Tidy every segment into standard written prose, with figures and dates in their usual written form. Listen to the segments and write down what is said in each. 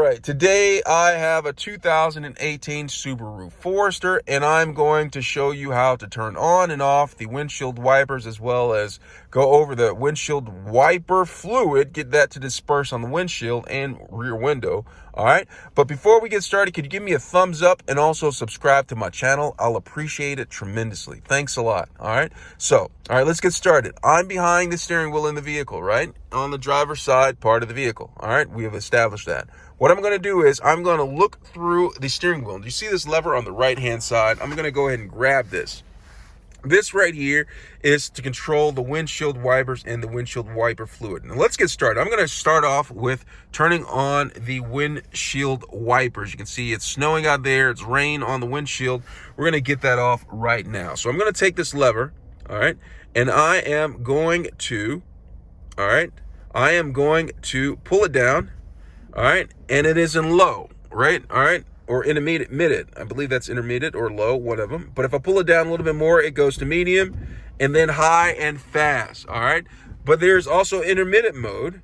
right, today I have a 2018 Subaru Forester, and I'm going to show you how to turn on and off the windshield wipers, as well as go over the windshield wiper fluid, get that to disperse on the windshield and rear window. All right, but before we get started, could you give me a thumbs up and also subscribe to my channel? I'll appreciate it tremendously. Thanks a lot. All right, let's get started. I'm behind the steering wheel in the vehicle, right? On the driver's side part of the vehicle. All right, we have established that. What I'm going to do is I'm going to look through the steering wheel. Do you see this lever on the right hand side? I'm going to go ahead and grab this. This right here is to control the windshield wipers and the windshield wiper fluid. Now let's get started. I'm going to start off with turning on the windshield wipers. You can see it's snowing out there. It's rain on the windshield. We're going to get that off right now. So I'm going to take this lever, all right, and I am going to pull it down, all right, and it is in low, right, all right, or intermediate. I believe that's intermediate or low, one of them. But if I pull it down a little bit more, it goes to medium and then high and fast, all right? But there's also intermittent mode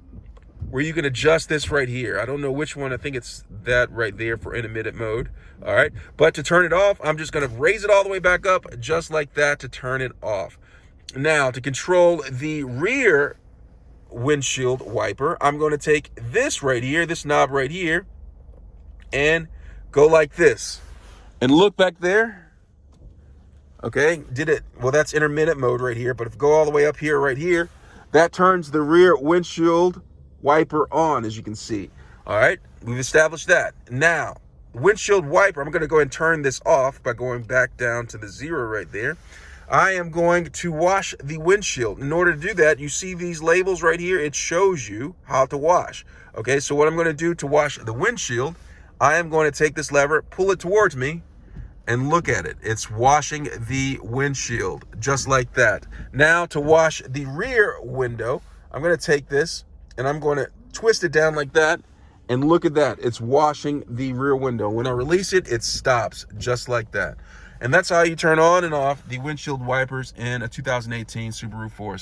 where you can adjust this right here. I don't know which one. I think it's that right there for intermittent mode, all right? But to turn it off, I'm just gonna raise it all the way back up just like that to turn it off. Now, to control the rear windshield wiper, I'm going to take this right here, this knob right here, and go like this and look back there. Okay, well, that's intermittent mode right here, but if you go all the way up here right here, that turns the rear windshield wiper on, as you can see. All right, we've established that. Now, windshield wiper, I'm going to go ahead and turn this off by going back down to the 0 right there. I am going to wash the windshield. In order to do that, you see these labels right here. It shows you how to wash. Okay, so what I'm going to do to wash the windshield, I am going to take this lever, pull it towards me, and look at it. It's washing the windshield just like that. Now, to wash the rear window, I'm going to take this and I'm going to twist it down like that, and look at that. It's washing the rear window. When I release it, it stops just like that. And that's how you turn on and off the windshield wipers in a 2018 Subaru Forester.